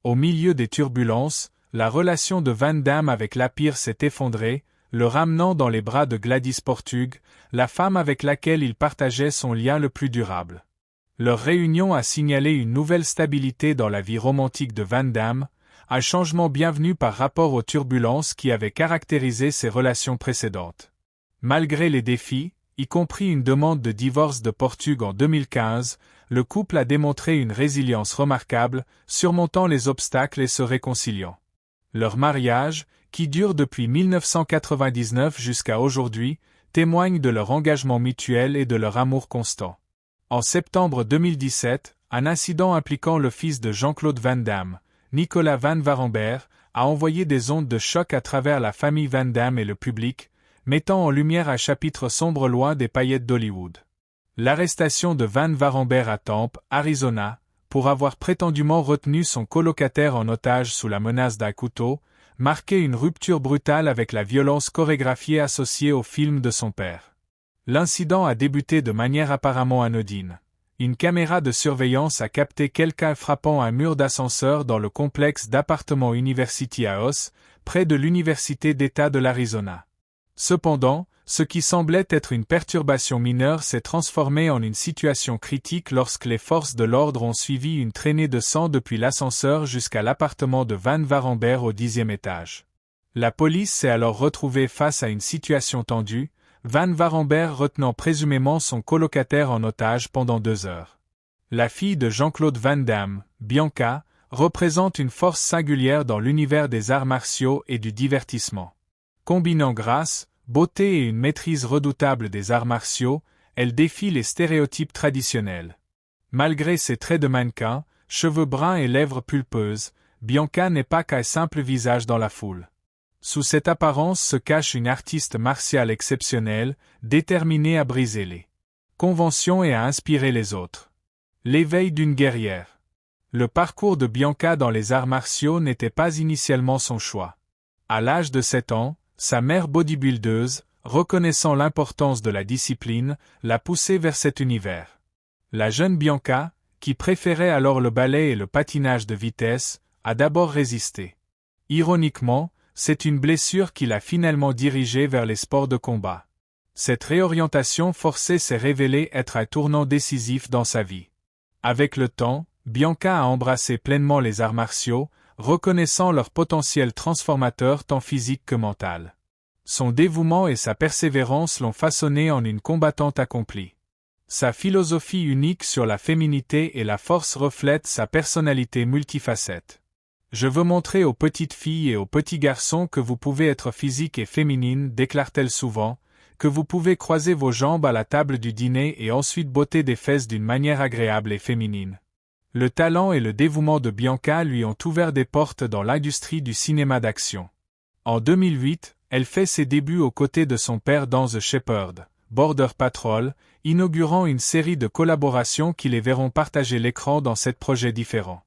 Au milieu des turbulences, la relation de Van Damme avec Lapierre s'est effondrée, le ramenant dans les bras de Gladys Portug, la femme avec laquelle il partageait son lien le plus durable. Leur réunion a signalé une nouvelle stabilité dans la vie romantique de Van Damme, un changement bienvenu par rapport aux turbulences qui avaient caractérisé ses relations précédentes. Malgré les défis, y compris une demande de divorce de Portug en 2015, le couple a démontré une résilience remarquable, surmontant les obstacles et se réconciliant. Leur mariage, qui dure depuis 1999 jusqu'à aujourd'hui, témoigne de leur engagement mutuel et de leur amour constant. En septembre 2017, un incident impliquant le fils de Jean-Claude Van Damme, Nicolas Van Varenberg, a envoyé des ondes de choc à travers la famille Van Damme et le public, mettant en lumière un chapitre sombre loin des paillettes d'Hollywood. L'arrestation de Van Varenberg à Tempe, Arizona, pour avoir prétendument retenu son colocataire en otage sous la menace d'un couteau, marquait une rupture brutale avec la violence chorégraphiée associée au film de son père. L'incident a débuté de manière apparemment anodine. Une caméra de surveillance a capté quelqu'un frappant un mur d'ascenseur dans le complexe d'appartements University House, près de l'Université d'État de l'Arizona. Cependant, ce qui semblait être une perturbation mineure s'est transformé en une situation critique lorsque les forces de l'ordre ont suivi une traînée de sang depuis l'ascenseur jusqu'à l'appartement de Van Varenberg au 10e étage. La police s'est alors retrouvée face à une situation tendue, Van Varenberg retenant présumément son colocataire en otage pendant 2 heures. La fille de Jean-Claude Van Damme, Bianca, représente une force singulière dans l'univers des arts martiaux et du divertissement. Combinant grâce, beauté et une maîtrise redoutable des arts martiaux, elle défie les stéréotypes traditionnels. Malgré ses traits de mannequin, cheveux bruns et lèvres pulpeuses, Bianca n'est pas qu'un simple visage dans la foule. Sous cette apparence se cache une artiste martiale exceptionnelle, déterminée à briser les conventions et à inspirer les autres. L'éveil d'une guerrière. Le parcours de Bianca dans les arts martiaux n'était pas initialement son choix. À l'âge de 7 ans, sa mère bodybuildeuse, reconnaissant l'importance de la discipline, l'a poussée vers cet univers. La jeune Bianca, qui préférait alors le ballet et le patinage de vitesse, a d'abord résisté. Ironiquement, c'est une blessure qui l'a finalement dirigée vers les sports de combat. Cette réorientation forcée s'est révélée être un tournant décisif dans sa vie. Avec le temps, Bianca a embrassé pleinement les arts martiaux, reconnaissant leur potentiel transformateur tant physique que mental. Son dévouement et sa persévérance l'ont façonnée en une combattante accomplie. Sa philosophie unique sur la féminité et la force reflète sa personnalité multifacette. Je veux montrer aux petites filles et aux petits garçons que vous pouvez être physique et féminine, déclare-t-elle souvent, que vous pouvez croiser vos jambes à la table du dîner et ensuite botter des fesses d'une manière agréable et féminine. Le talent et le dévouement de Bianca lui ont ouvert des portes dans l'industrie du cinéma d'action. En 2008, elle fait ses débuts aux côtés de son père dans The Shepherd, Border Patrol, inaugurant une série de collaborations qui les verront partager l'écran dans 7 projets différents.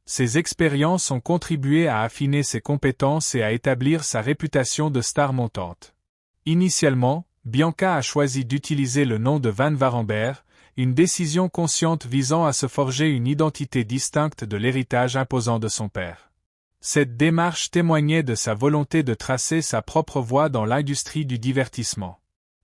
Ces expériences ont contribué à affiner ses compétences et à établir sa réputation de star montante. Initialement, Bianca a choisi d'utiliser le nom de Van Varenberg, une décision consciente visant à se forger une identité distincte de l'héritage imposant de son père. Cette démarche témoignait de sa volonté de tracer sa propre voie dans l'industrie du divertissement.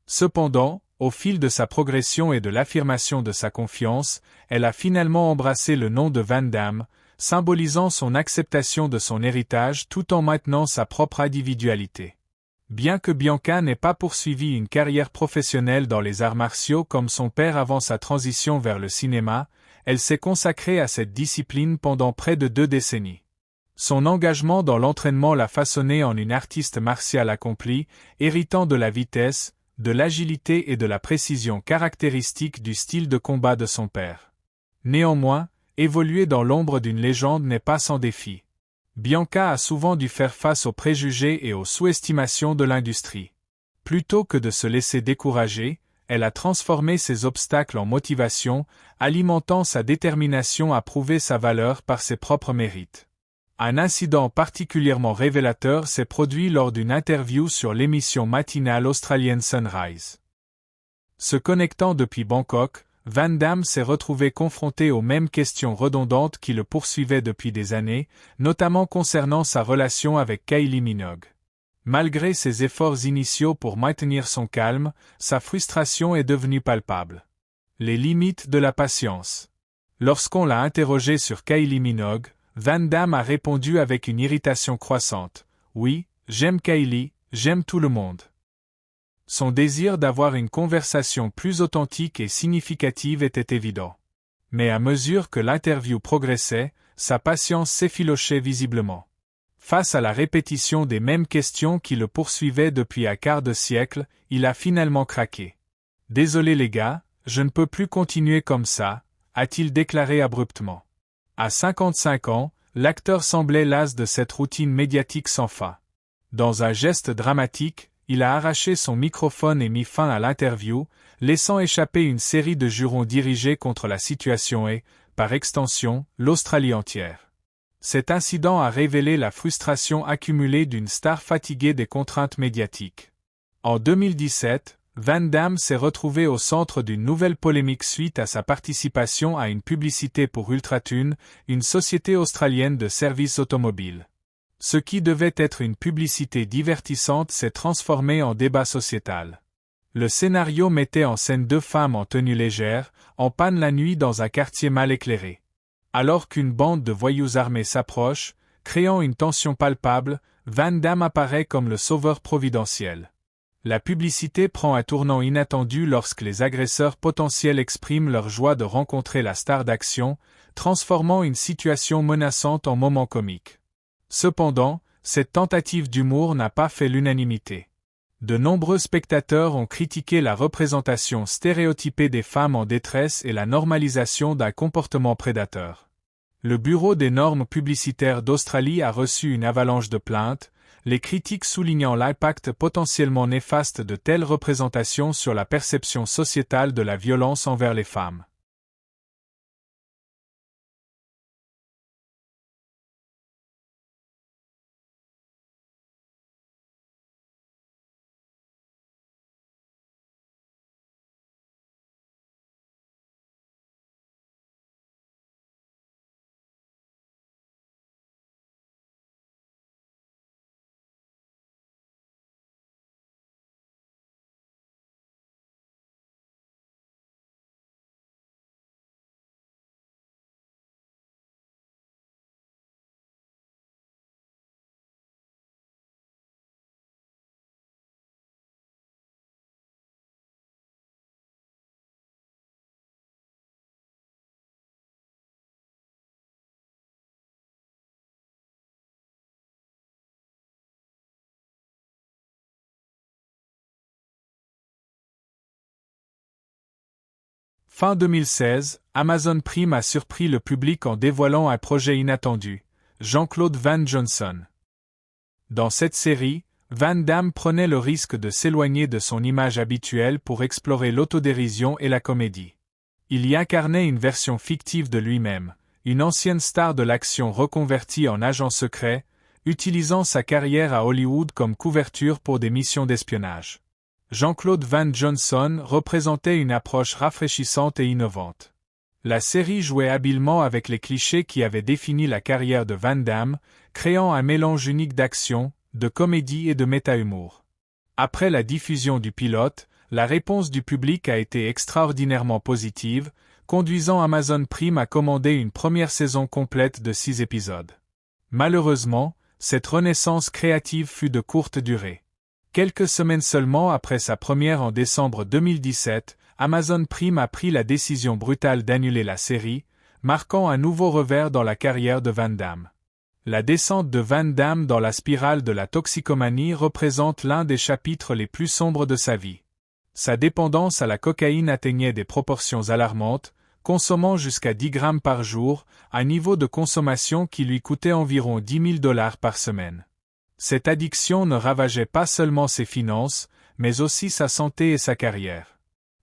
Cependant, au fil de sa progression et de l'affirmation de sa confiance, elle a finalement embrassé le nom de Van Damme, symbolisant son acceptation de son héritage tout en maintenant sa propre individualité. Bien que Bianca n'ait pas poursuivi une carrière professionnelle dans les arts martiaux comme son père avant sa transition vers le cinéma, elle s'est consacrée à cette discipline pendant près de 2 décennies. Son engagement dans l'entraînement l'a façonnée en une artiste martiale accomplie, héritant de la vitesse, de l'agilité et de la précision caractéristiques du style de combat de son père. Néanmoins, évoluer dans l'ombre d'une légende n'est pas sans défi. Bianca a souvent dû faire face aux préjugés et aux sous-estimations de l'industrie. Plutôt que de se laisser décourager, elle a transformé ces obstacles en motivation, alimentant sa détermination à prouver sa valeur par ses propres mérites. Un incident particulièrement révélateur s'est produit lors d'une interview sur l'émission matinale australienne Sunrise. Se connectant depuis Bangkok, Van Damme s'est retrouvé confronté aux mêmes questions redondantes qui le poursuivaient depuis des années, notamment concernant sa relation avec Kylie Minogue. Malgré ses efforts initiaux pour maintenir son calme, sa frustration est devenue palpable. Les limites de la patience. Lorsqu'on l'a interrogé sur Kylie Minogue, Van Damme a répondu avec une irritation croissante. « Oui, j'aime Kylie, j'aime tout le monde. » Son désir d'avoir une conversation plus authentique et significative était évident. Mais à mesure que l'interview progressait, sa patience s'effilochait visiblement. Face à la répétition des mêmes questions qui le poursuivaient depuis un quart de siècle, il a finalement craqué. « Désolé les gars, je ne peux plus continuer comme ça », a-t-il déclaré abruptement. À 55 ans, l'acteur semblait las de cette routine médiatique sans fin. Dans un geste dramatique, il a arraché son microphone et mis fin à l'interview, laissant échapper une série de jurons dirigés contre la situation et, par extension, l'Australie entière. Cet incident a révélé la frustration accumulée d'une star fatiguée des contraintes médiatiques. En 2017, Van Damme s'est retrouvé au centre d'une nouvelle polémique suite à sa participation à une publicité pour Ultratune, une société australienne de services automobiles. Ce qui devait être une publicité divertissante s'est transformé en débat sociétal. Le scénario mettait en scène deux femmes en tenue légère, en panne la nuit dans un quartier mal éclairé. Alors qu'une bande de voyous armés s'approche, créant une tension palpable, Van Damme apparaît comme le sauveur providentiel. La publicité prend un tournant inattendu lorsque les agresseurs potentiels expriment leur joie de rencontrer la star d'action, transformant une situation menaçante en moment comique. Cependant, cette tentative d'humour n'a pas fait l'unanimité. De nombreux spectateurs ont critiqué la représentation stéréotypée des femmes en détresse et la normalisation d'un comportement prédateur. Le Bureau des normes publicitaires d'Australie a reçu une avalanche de plaintes, les critiques soulignant l'impact potentiellement néfaste de telles représentations sur la perception sociétale de la violence envers les femmes. Fin 2016, Amazon Prime a surpris le public en dévoilant un projet inattendu, Jean-Claude Van Johnson. Dans cette série, Van Damme prenait le risque de s'éloigner de son image habituelle pour explorer l'autodérision et la comédie. Il y incarnait une version fictive de lui-même, une ancienne star de l'action reconvertie en agent secret, utilisant sa carrière à Hollywood comme couverture pour des missions d'espionnage. Jean-Claude Van Johnson représentait une approche rafraîchissante et innovante. La série jouait habilement avec les clichés qui avaient défini la carrière de Van Damme, créant un mélange unique d'action, de comédie et de méta-humour. Après la diffusion du pilote, la réponse du public a été extraordinairement positive, conduisant Amazon Prime à commander une première saison complète de 6 épisodes. Malheureusement, cette renaissance créative fut de courte durée. Quelques semaines seulement après sa première en décembre 2017, Amazon Prime a pris la décision brutale d'annuler la série, marquant un nouveau revers dans la carrière de Van Damme. La descente de Van Damme dans la spirale de la toxicomanie représente l'un des chapitres les plus sombres de sa vie. Sa dépendance à la cocaïne atteignait des proportions alarmantes, consommant jusqu'à 10 grammes par jour, un niveau de consommation qui lui coûtait environ $10 000 par semaine. Cette addiction ne ravageait pas seulement ses finances, mais aussi sa santé et sa carrière.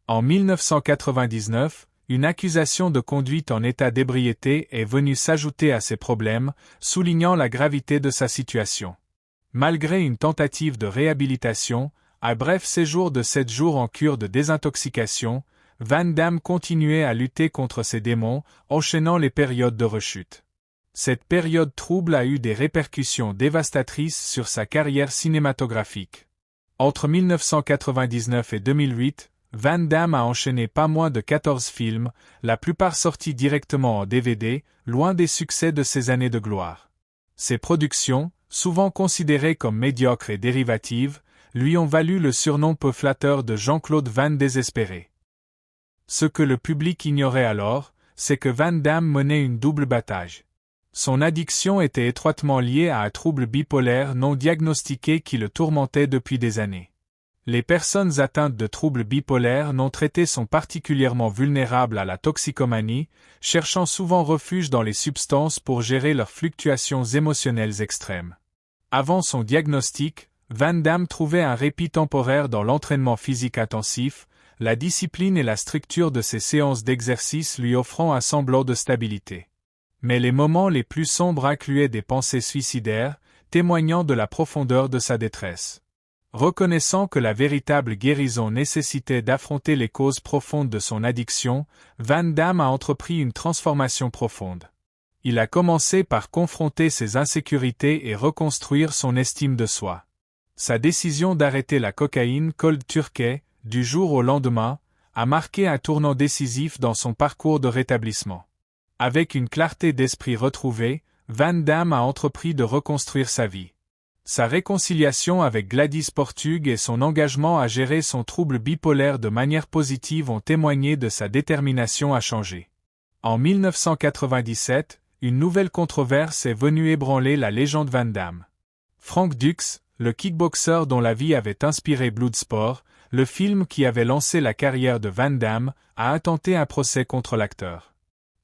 En 1999, une accusation de conduite en état d'ébriété est venue s'ajouter à ses problèmes, soulignant la gravité de sa situation. Malgré une tentative de réhabilitation, un bref séjour de 7 jours en cure de désintoxication, Van Damme continuait à lutter contre ses démons, enchaînant les périodes de rechute. Cette période trouble a eu des répercussions dévastatrices sur sa carrière cinématographique. Entre 1999 et 2008, Van Damme a enchaîné pas moins de 14 films, la plupart sortis directement en DVD, loin des succès de ses années de gloire. Ses productions, souvent considérées comme médiocres et dérivatives, lui ont valu le surnom peu flatteur de Jean-Claude Van Désespéré. Ce que le public ignorait alors, c'est que Van Damme menait une double bataille. Son addiction était étroitement liée à un trouble bipolaire non diagnostiqué qui le tourmentait depuis des années. Les personnes atteintes de troubles bipolaires non traités sont particulièrement vulnérables à la toxicomanie, cherchant souvent refuge dans les substances pour gérer leurs fluctuations émotionnelles extrêmes. Avant son diagnostic, Van Damme trouvait un répit temporaire dans l'entraînement physique intensif, la discipline et la structure de ses séances d'exercice lui offrant un semblant de stabilité. Mais les moments les plus sombres incluaient des pensées suicidaires, témoignant de la profondeur de sa détresse. Reconnaissant que la véritable guérison nécessitait d'affronter les causes profondes de son addiction, Van Damme a entrepris une transformation profonde. Il a commencé par confronter ses insécurités et reconstruire son estime de soi. Sa décision d'arrêter la cocaïne cold turkey, du jour au lendemain, a marqué un tournant décisif dans son parcours de rétablissement. Avec une clarté d'esprit retrouvée, Van Damme a entrepris de reconstruire sa vie. Sa réconciliation avec Gladys Portug et son engagement à gérer son trouble bipolaire de manière positive ont témoigné de sa détermination à changer. En 1997, une nouvelle controverse est venue ébranler la légende Van Damme. Frank Dux, le kickboxer dont la vie avait inspiré Bloodsport, le film qui avait lancé la carrière de Van Damme, a intenté un procès contre l'acteur.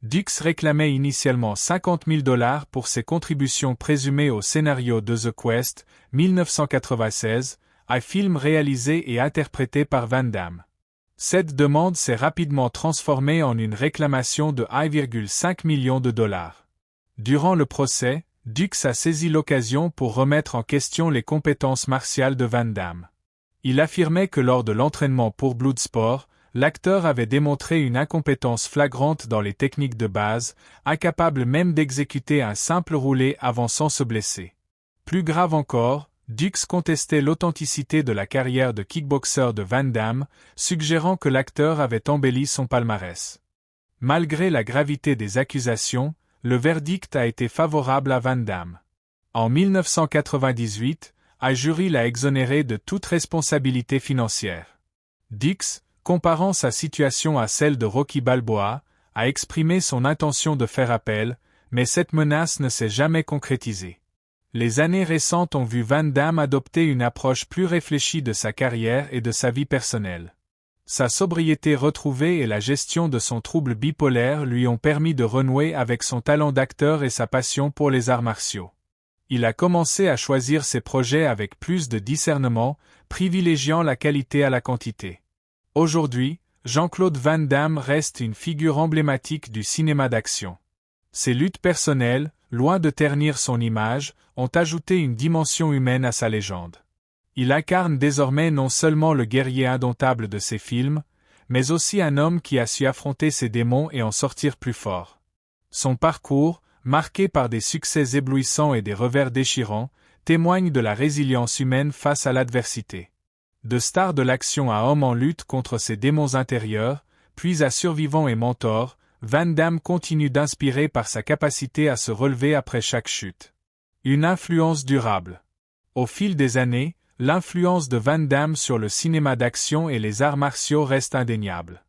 Dux réclamait initialement $50 000 pour ses contributions présumées au scénario de The Quest, 1996, un film réalisé et interprété par Van Damme. Cette demande s'est rapidement transformée en une réclamation de $1,5 million. Durant le procès, Dux a saisi l'occasion pour remettre en question les compétences martiales de Van Damme. Il affirmait que lors de l'entraînement pour Bloodsport, l'acteur avait démontré une incompétence flagrante dans les techniques de base, incapable même d'exécuter un simple roulé avant sans se blesser. Plus grave encore, Dux contestait l'authenticité de la carrière de kickboxer de Van Damme, suggérant que l'acteur avait embelli son palmarès. Malgré la gravité des accusations, le verdict a été favorable à Van Damme. En 1998, un jury l'a exonéré de toute responsabilité financière. Dux, comparant sa situation à celle de Rocky Balboa, a exprimé son intention de faire appel, mais cette menace ne s'est jamais concrétisée. Les années récentes ont vu Van Damme adopter une approche plus réfléchie de sa carrière et de sa vie personnelle. Sa sobriété retrouvée et la gestion de son trouble bipolaire lui ont permis de renouer avec son talent d'acteur et sa passion pour les arts martiaux. Il a commencé à choisir ses projets avec plus de discernement, privilégiant la qualité à la quantité. Aujourd'hui, Jean-Claude Van Damme reste une figure emblématique du cinéma d'action. Ses luttes personnelles, loin de ternir son image, ont ajouté une dimension humaine à sa légende. Il incarne désormais non seulement le guerrier indomptable de ses films, mais aussi un homme qui a su affronter ses démons et en sortir plus fort. Son parcours, marqué par des succès éblouissants et des revers déchirants, témoigne de la résilience humaine face à l'adversité. De star de l'action à homme en lutte contre ses démons intérieurs, puis à survivant et mentor, Van Damme continue d'inspirer par sa capacité à se relever après chaque chute. Une influence durable. Au fil des années, l'influence de Van Damme sur le cinéma d'action et les arts martiaux reste indéniable.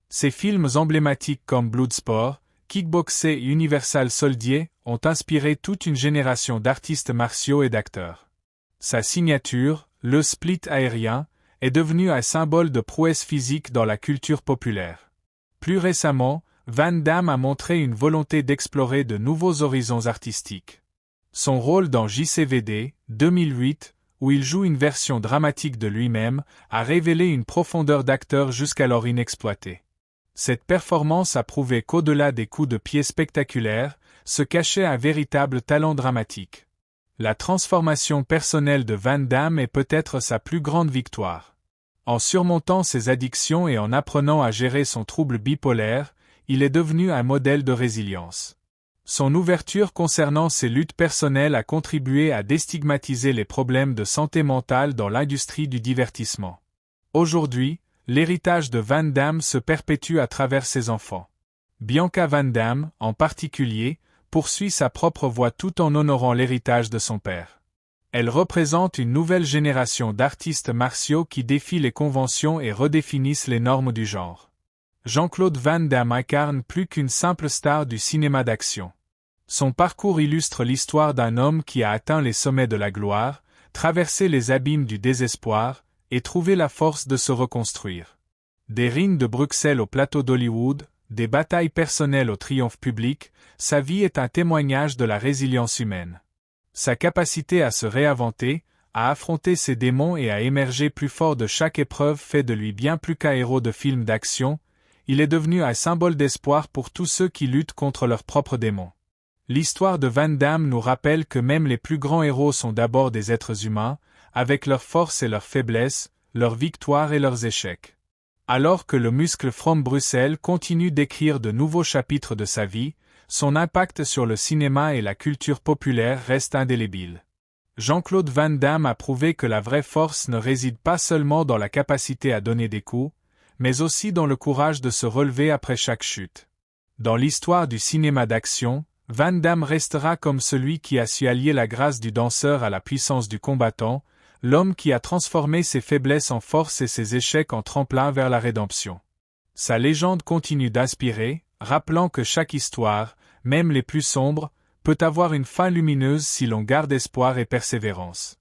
Ses films emblématiques comme Bloodsport, Kickboxer et Universal Soldier ont inspiré toute une génération d'artistes martiaux et d'acteurs. Sa signature, le split aérien, est devenu un symbole de prouesse physique dans la culture populaire. Plus récemment, Van Damme a montré une volonté d'explorer de nouveaux horizons artistiques. Son rôle dans JCVD, 2008, où il joue une version dramatique de lui-même, a révélé une profondeur d'acteur jusqu'alors inexploitée. Cette performance a prouvé qu'au-delà des coups de pied spectaculaires, se cachait un véritable talent dramatique. La transformation personnelle de Van Damme est peut-être sa plus grande victoire. En surmontant ses addictions et en apprenant à gérer son trouble bipolaire, il est devenu un modèle de résilience. Son ouverture concernant ses luttes personnelles a contribué à déstigmatiser les problèmes de santé mentale dans l'industrie du divertissement. Aujourd'hui, l'héritage de Van Damme se perpétue à travers ses enfants. Bianca Van Damme, en particulier, poursuit sa propre voie tout en honorant l'héritage de son père. Elle représente une nouvelle génération d'artistes martiaux qui défient les conventions et redéfinissent les normes du genre. Jean-Claude Van Damme incarne plus qu'une simple star du cinéma d'action. Son parcours illustre l'histoire d'un homme qui a atteint les sommets de la gloire, traversé les abîmes du désespoir, et trouvé la force de se reconstruire. Des rings de Bruxelles au plateau d'Hollywood, des batailles personnelles au triomphe public, sa vie est un témoignage de la résilience humaine. Sa capacité à se réinventer, à affronter ses démons et à émerger plus fort de chaque épreuve fait de lui bien plus qu'un héros de film d'action, il est devenu un symbole d'espoir pour tous ceux qui luttent contre leurs propres démons. L'histoire de Van Damme nous rappelle que même les plus grands héros sont d'abord des êtres humains, avec leurs forces et leurs faiblesses, leurs victoires et leurs échecs. Alors que le muscle From Bruxelles continue d'écrire de nouveaux chapitres de sa vie, son impact sur le cinéma et la culture populaire reste indélébile. Jean-Claude Van Damme a prouvé que la vraie force ne réside pas seulement dans la capacité à donner des coups, mais aussi dans le courage de se relever après chaque chute. Dans l'histoire du cinéma d'action, Van Damme restera comme celui qui a su allier la grâce du danseur à la puissance du combattant, l'homme qui a transformé ses faiblesses en force et ses échecs en tremplin vers la rédemption. Sa légende continue d'inspirer, rappelant que chaque histoire, même les plus sombres, peut avoir une fin lumineuse si l'on garde espoir et persévérance.